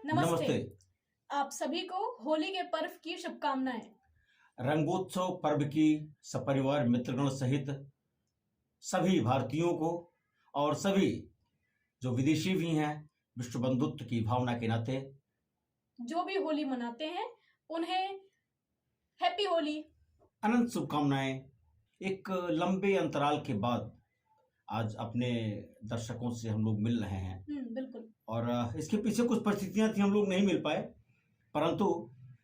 नमस्ते। आप सभी को होली के पर्व की शुभकामनाएं। रंगोत्सव पर्व की सपरिवार मित्रगण सहित सभी भारतीयों को और सभी जो विदेशी भी हैं, विश्व बंधुत्व की भावना के नाते जो भी होली मनाते हैं उन्हें हैप्पी होली। अनंत शुभकामनाएं। एक लंबे अंतराल के बाद आज अपने दर्शकों से हम लोग मिल रहे हैं बिल्कुल। और इसके पीछे कुछ परिस्थितियां थी, हम लोग नहीं मिल पाए, परंतु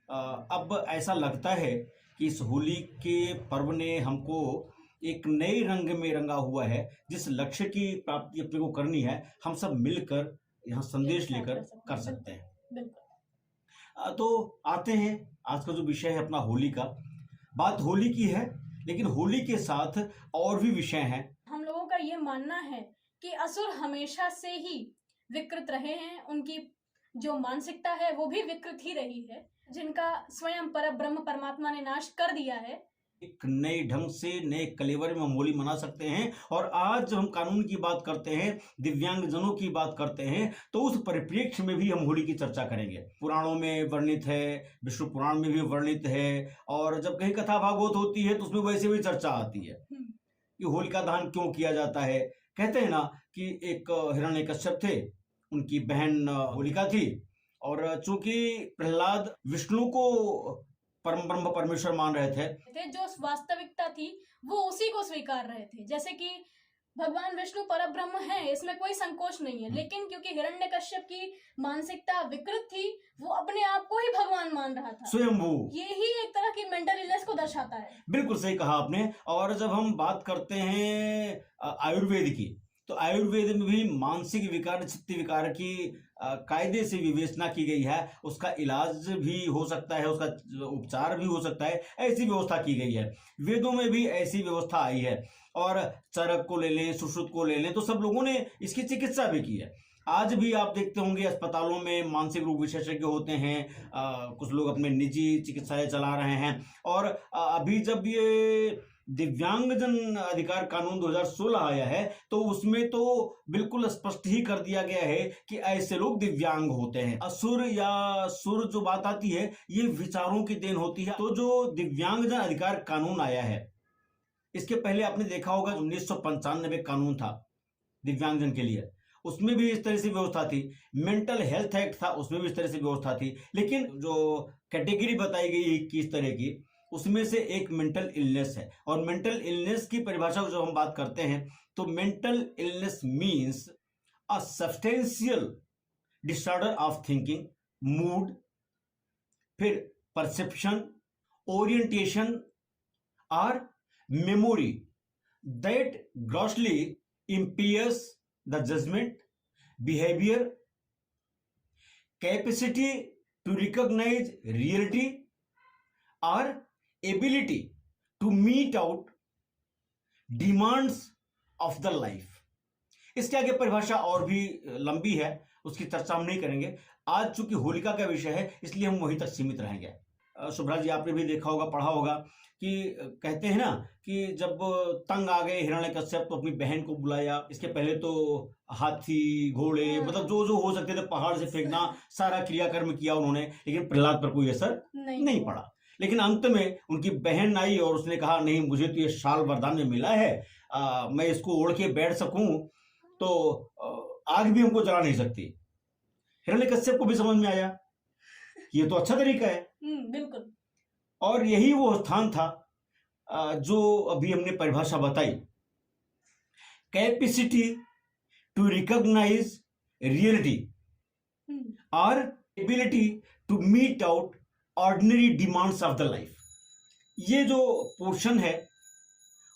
अब ऐसा लगता है कि इस होली के पर्व ने हमको एक नए रंग में रंगा हुआ है। जिस लक्ष्य की प्राप्ति अपने को करनी है, हम सब मिलकर यहाँ संदेश लेकर कर सकते हैं। बिल्कुल। तो आते हैं, आज का जो विषय है अपना होली का। बात होली की है, लेकिन होली के साथ और भी विषय हैं। हम लोगों का ये मानना है कि असुर हमेशा से ही विकृत रहे हैं, उनकी जो मानसिकता है वो भी विकृत ही रही है, जिनका स्वयं परब्रह्म परमात्मा ने नाश कर दिया है। एक नए ढंग से, नए कलेवर में हम होली मना सकते हैं। और आज जब हम कानून की बात करते हैं, दिव्यांगजनों की बात करते हैं, तो उस परिप्रेक्ष्य में भी हम होली की चर्चा करेंगे। पुराणों में वर्णित है, विष्णु पुराण में भी वर्णित है, और जब कहीं कथा भागवत होती है तो उसमें वैसे भी चर्चा आती है कि होलिका दहन क्यों किया जाता है। कहते हैं ना कि एक हिरण्यकश्यप थे, उनकी बहन होलिका थी, और चूंकि प्रहलाद विष्णु को परम ब्रह्म परमेश्वर मान रहे थे, जो वास्तविकता थी वो उसी को स्वीकार रहे थे। जैसे कि भगवान विष्णु परब्रह्म है, इसमें कोई संकोच नहीं है, लेकिन क्योंकि हिरण्यकश्यप की मानसिकता विकृत थी, वो अपने आप को ही भगवान मान रहा था, स्वयं वो। ये ही एक तरह की मेंटल इलनेस को दर्शाता है। बिल्कुल सही कहा आपने। और जब हम बात करते हैं आयुर्वेद की, तो आयुर्वेद में भी मानसिक विकार, चित्त विकार की कायदे से विवेचना की गई है। उसका इलाज भी हो सकता है, उसका उपचार भी हो सकता है, ऐसी व्यवस्था की गई है। वेदों में भी ऐसी व्यवस्था आई है। और चरक को ले लें, सुश्रुत को ले लें, तो सब लोगों ने इसकी चिकित्सा भी की है। आज भी आप देखते होंगे अस्पतालों में मानसिक रोग विशेषज्ञ होते हैं। कुछ लोग अपने निजी चिकित्सालय चला रहे हैं। और अभी जब ये दिव्यांगजन अधिकार कानून 2016 आया है, तो उसमें तो बिल्कुल स्पष्ट ही कर दिया गया है कि ऐसे लोग दिव्यांग होते हैं। असुर या सुर जो बात आती है, ये विचारों की देन होती है। तो जो दिव्यांगजन अधिकार कानून आया है, इसके पहले आपने देखा होगा 1995 कानून था दिव्यांगजन के लिए, उसमें भी इस तरह से व्यवस्था थी। मेंटल हेल्थ एक्ट था, उसमें भी इस तरह से व्यवस्था थी। लेकिन जो कैटेगरी बताई गई 21 तरह की, उसमें से एक मेंटल इलनेस है। और मेंटल इलनेस की परिभाषा को जब हम बात करते हैं, तो mental illness means a substantial disorder of thinking, mood, फिर परसेप्शन, ओरिएंटेशन और memory that grossly impairs the judgment, behavior, capacity to recognize reality, or ability to meet out demands of the life. इसके आगे परिभाषा और भी लंबी है, उसकी चर्चा हम नहीं करेंगे। आज चूंकि होलिका का विषय है, इसलिए हम वहीं तक सीमित रहेंगे। शुभ्रा जी, आपने भी देखा होगा, पढ़ा होगा कि कहते हैं ना कि जब तंग आ गए हिरण्यकश्यप, तो अपनी बहन को बुलाया। इसके पहले तो हाथी, घोड़े, मतलब जो जो हो सकते थे, पहाड़ से फेंकना, सारा क्रियाकर्म किया उन्होंने, लेकिन प्रहलाद पर कोई असर नहीं पड़ा। लेकिन अंत में उनकी बहन आई और उसने कहा, नहीं, मुझे तो ये शाल वरदान में मिला है, मैं इसको ओढ़ के बैठ सकूं तो आग भी हमको जला नहीं सकती। हिरण्यकश्यप को भी समझ में आया ये तो अच्छा तरीका है। बिल्कुल। और यही वो स्थान था जो अभी हमने परिभाषा बताई, कैपेसिटी टू रिकॉग्नाइज रियलिटी और ability to meet out ordinary demands of the life. ये जो पोर्शन है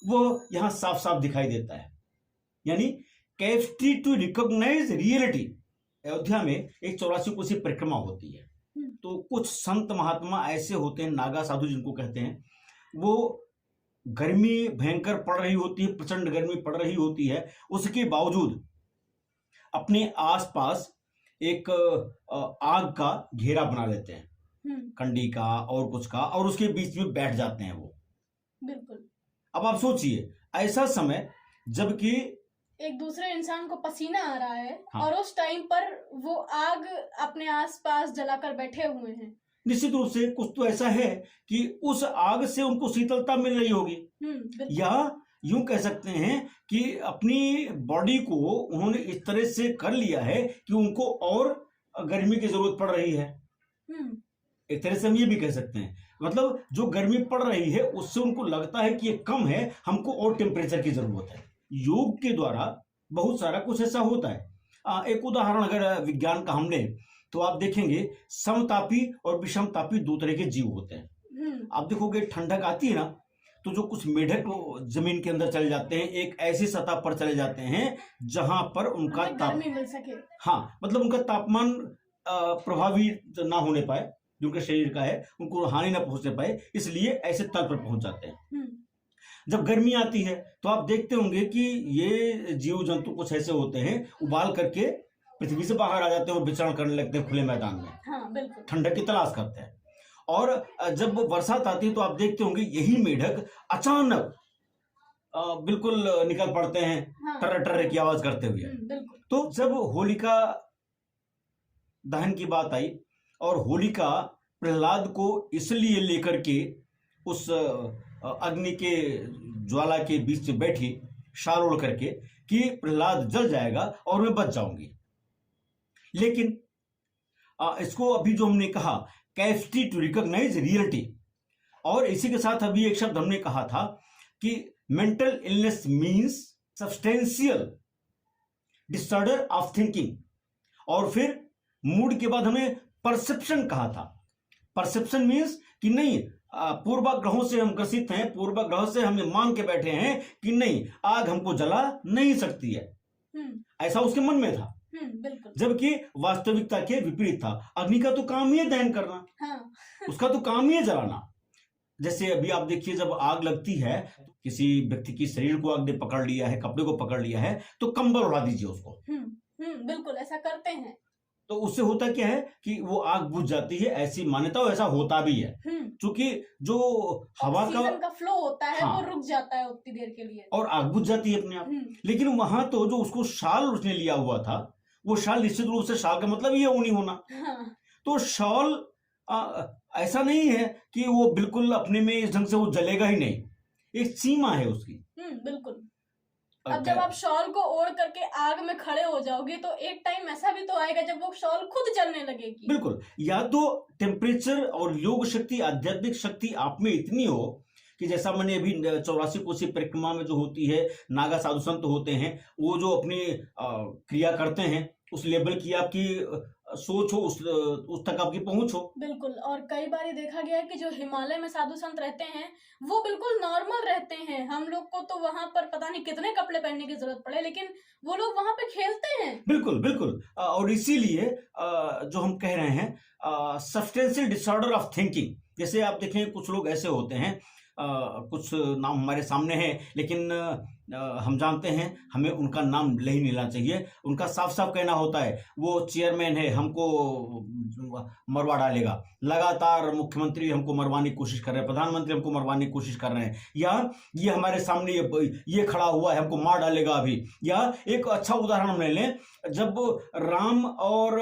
वो यहां साफ साफ दिखाई देता है, यानी capacity to recognize reality. Ayodhya में एक 84 कोसी परिक्रमा होती है, तो कुछ संत महात्मा ऐसे होते हैं, नागा साधु जिनको कहते हैं, वो गर्मी भयंकर पड़ रही होती है, प्रचंड गर्मी पड़ रही होती है, उसके बावजूद अपने आसपास एक आग का घेरा बना लेते हैं, कंडी का और कुछ का, और उसके बीच में बैठ जाते हैं वो। बिल्कुल। अब आप सोचिए, ऐसा समय जबकि एक दूसरे इंसान को पसीना आ रहा है हाँ। और उस टाइम पर वो आग अपने आसपास जलाकर बैठे हुए हैं। निश्चित रूप से कुछ तो ऐसा है कि उस आग से उनको शीतलता मिल रही होगी, बिल्कुल। या यूं कह सकते हैं कि अपनी बॉडी को उन्होंने इस तरह से कर लिया है कि उनको और गर्मी की जरूरत पड़ रही है। एक तरह से हम ये भी कह सकते हैं, मतलब जो गर्मी पड़ रही है उससे उनको लगता है कि ये कम है, हमको और टेम्परेचर की जरूरत है। योग के द्वारा बहुत सारा कुछ ऐसा होता है। एक उदाहरण अगर विज्ञान का हम लें तो आप देखेंगे समतापी और विषमतापी दो तरह के जीव होते हैं। आप देखोगे ठंडक आती है ना, तो जो कुछ मेढक जमीन के अंदर चले जाते हैं, एक ऐसी सतह पर चले जाते हैं जहां पर उनका गर्मी मिल सके। हाँ, मतलब उनका तापमान प्रभावित ना होने पाए, जो उनके शरीर का है उनको हानि ना पहुंचने पाए, इसलिए ऐसे तल पर पहुंच जाते हैं। जब गर्मी आती है तो आप देखते होंगे कि ये जीव जंतु कुछ ऐसे होते हैं, उबाल करके पृथ्वी से बाहर आ जाते हैं और विचरण करने लगते हैं खुले मैदान में। हाँ, बिल्कुल। ठंडक की तलाश करते हैं। और जब बरसात आती है तो आप देखते होंगे यही मेढक अचानक बिल्कुल निकल पड़ते हैं, हाँ, टर्र टर्र की आवाज करते हुए। बिल्कुल। तो जब होलिका दहन की बात आई और होलिका प्रहलाद को इसलिए लेकर के उस अग्नि के ज्वाला के बीच में बैठी शाल ओढ़ करके कि प्रहलाद जल जाएगा और मैं बच जाऊंगी, लेकिन इसको अभी जो हमने कहा कैपेसिटी टू रिकॉग्नाइज रियलिटी, और इसी के साथ अभी एक शब्द हमने कहा था कि mental illness means substantial disorder of thinking, और फिर मूड के बाद हमें परसेप्शन कहा था। परसेप्शन मींस कि नहीं, पूर्वाग्रहों से हम ग्रसित हैं, पूर्वाग्रह से हम मान के बैठे हैं कि नहीं आग हमको जला नहीं सकती है, ऐसा उसके मन में था। बिल्कुल। जबकि वास्तविकता के विपरीत था। अग्नि का तो काम ही है दहन करना। हाँ। उसका तो काम ही है जलाना। जैसे अभी आप देखिए जब आग लगती है, किसी व्यक्ति की शरीर को आग ने पकड़ लिया है, कपड़े को पकड़ लिया है, तो कंबल उड़ा दीजिए उसको। बिल्कुल ऐसा करते हैं। तो उससे होता क्या है कि वो आग बुझ जाती है, ऐसी मान्यता और ऐसा होता भी है, क्योंकि जो हवा का फ्लो होता है, हाँ, वो रुक जाता है उतनी देर के लिए और आग बुझ जाती है अपने आप। लेकिन वहां तो जो उसको शाल उसने लिया हुआ था, वो शाल निश्चित रूप से, शाल का मतलब ये ऊनी होना। हाँ। तो शाल ऐसा नहीं है कि वो बिल्कुल अपने में इस ढंग से वो जलेगा ही नहीं, एक सीमा है उसकी। बिल्कुल। अब जब आप शॉल को ओढ़ करके आग में खड़े हो जाओगे तो एक टाइम ऐसा भी तो आएगा जब वो शॉल खुद जलने लगेगी। बिल्कुल, या तो टेम्परेचर और योग शक्ति, आध्यात्मिक शक्ति आप में इतनी हो कि जैसा मैंने अभी 84 कोसी परिक्रमा में जो होती है, नागा साधु संत होते हैं, वो जो अपनी क्रिया करते हैं, उस लेवल की आपकी सोच हो, उस तक आपकी पहुंच हो। बिल्कुल। और कई बार ये देखा गया है कि जो हिमालय में साधु संत रहते हैं वो बिल्कुल नॉर्मल रहते हैं। हम लोग को तो वहां पर पता नहीं कितने कपड़े पहनने की जरूरत पड़े, लेकिन वो लोग वहां पे खेलते हैं। बिल्कुल बिल्कुल। और इसीलिए जो हम कह रहे हैं सब्सटेंशियल डिसऑर्डर ऑफ थिंकिंग, जैसे आप देखें कुछ लोग ऐसे होते हैं, कुछ नाम हमारे सामने हैं, लेकिन हम जानते हैं हमें उनका नाम ले ही नहीं लेना चाहिए। उनका साफ साफ कहना होता है वो चेयरमैन है, हमको मरवा डालेगा, लगातार मुख्यमंत्री हमको मरवाने की कोशिश कर रहे हैं, प्रधानमंत्री हमको मरवाने की कोशिश कर रहे हैं, या ये हमारे सामने ये खड़ा हुआ है हमको मार डालेगा अभी। या एक अच्छा उदाहरण हम ले लें, जब राम और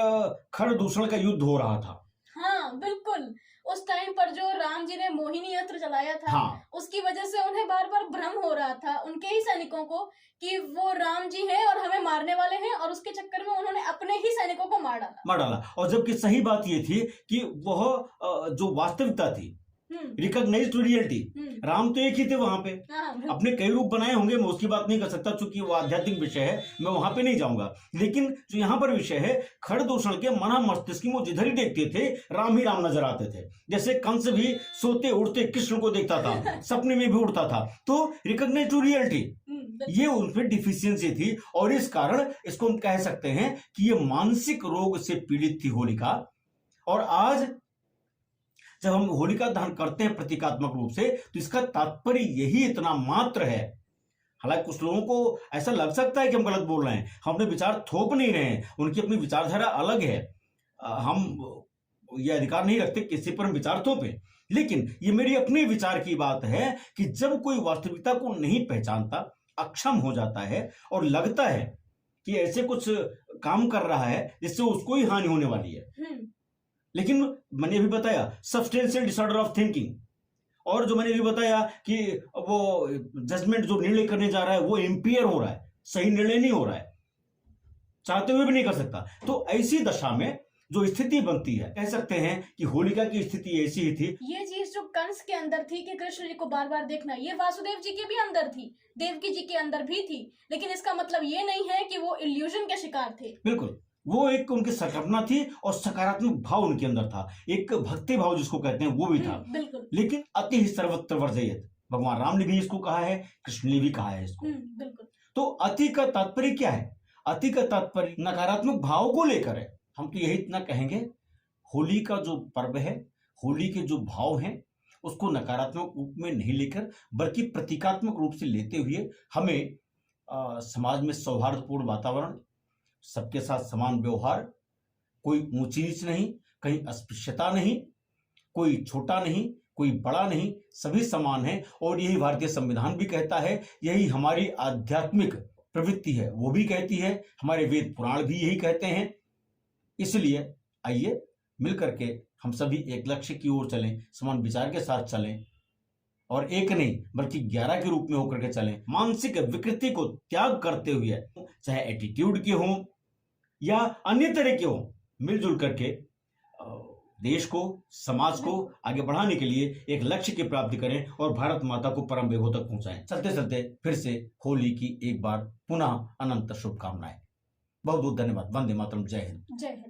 खरदूषण का युद्ध हो रहा था। हाँ बिल्कुल, उस टाइम पर जो राम जी ने मोहिनी अस्त्र चलाया था, हाँ, उसकी वजह से उन्हें बार बार भ्रम हो रहा था उनके ही सैनिकों को कि वो राम जी हैं और हमें मारने वाले हैं, और उसके चक्कर में उन्होंने अपने ही सैनिकों को मार डाला। और जबकि सही बात ये थी कि वह जो वास्तविकता थी, रिकॉग्नाइज्ड रियलिटी, राम तो एक ही थे वहां पे। अपने कई रूप बनाए होंगे, मैं उसकी बात नहीं कर सकता क्योंकि वो आध्यात्मिक विषय है, मैं वहां पे नहीं जाऊंगा। लेकिन जो यहाँ पर विषय है, खरदूषण के मना मस्तिष्क में वो जिधर ही देखते थे राम ही राम नजर आते थे। जैसे कंस भी सोते उड़ते कृष्ण को देखता था, सपने में भी उड़ता था। तो रिकॉग्नाइज्ड रियलिटी, ये उनपे डिफिशियंसी थी, और इस कारण इसको हम कह सकते हैं कि ये मानसिक रोग से पीड़ित थी होलिका। और आज जब हम होलिका दहन करते हैं प्रतीकात्मक रूप से, तो इसका तात्पर्य यही इतना मात्र है। हालांकि कुछ लोगों को ऐसा लग सकता है कि हम गलत बोल रहे हैं, हम अपने विचार थोप नहीं रहे हैं, उनकी अपनी विचारधारा अलग है, हम ये अधिकार नहीं रखते किसी पर हम विचार थोपें। लेकिन ये मेरी अपने विचार की बात है कि जब कोई वास्तविकता को नहीं पहचानता, अक्षम हो जाता है और लगता है कि ऐसे कुछ काम कर रहा है जिससे उसको ही हानि होने वाली है। लेकिन मैंने अभी बताया सब्सटेंशियल डिसऑर्डर ऑफ थिंकिंग, और जो मैंने अभी बताया कि वो जजमेंट जो निर्णय करने जा रहा है वो इंपियर हो रहा है, सही निर्णय नहीं हो रहा है, चाहते हुए भी नहीं कर सकता। तो ऐसी दशा में जो स्थिति बनती है, कह सकते हैं कि होलिका की स्थिति ऐसी ही थी। ये चीज जो कंस के अंदर थी कि कृष्ण जी को बार बार देखना, ये वासुदेव जी के भी अंदर थी, देवकी जी के अंदर भी थी, लेकिन इसका मतलब ये नहीं है कि वो इल्यूजन के शिकार थे। बिल्कुल, वो एक उनकी सकल्पना थी और सकारात्मक भाव उनके अंदर था, एक भक्ति भाव जिसको कहते हैं वो भी था। बिल्कुल। लेकिन अति ही सर्वत्र वर्जयेत, भगवान राम ने भी इसको कहा है, कृष्ण ने भी कहा है इसको। बिल्कुल। तो अति का तात्पर्य क्या है? अति का तात्पर्य नकारात्मक भाव को लेकर है। हम तो यही इतना कहेंगे, होली का जो पर्व है, होली के जो भाव हैं, उसको नकारात्मक रूप में नहीं लेकर बल्कि प्रतीकात्मक रूप से लेते हुए हमें समाज में सौहार्दपूर्ण वातावरण, सबके साथ समान व्यवहार, कोई ऊंची नीच नहीं, कहीं अस्पृश्यता नहीं, कोई छोटा नहीं, कोई बड़ा नहीं, सभी समान हैं। और यही भारतीय संविधान भी कहता है, यही हमारी आध्यात्मिक प्रवृत्ति है वो भी कहती है, हमारे वेद पुराण भी यही कहते हैं। इसलिए आइए मिलकर के हम सभी एक लक्ष्य की ओर चलें, समान विचार के साथ चलें और एक नहीं बल्कि 11 के रूप में होकर के चलें। मानसिक विकृति को त्याग करते हुए, चाहे एटीट्यूड के हों या अन्य तरह के हों, मिलजुल करके देश को, समाज को आगे बढ़ाने के लिए एक लक्ष्य की प्राप्ति करें और भारत माता को परम वैभव तक पहुंचाएं। चलते चलते फिर से होली की एक बार पुनः अनंत शुभकामनाएं। बहुत बहुत धन्यवाद। वंदे मातरम। जय हिंद। जय हिंद।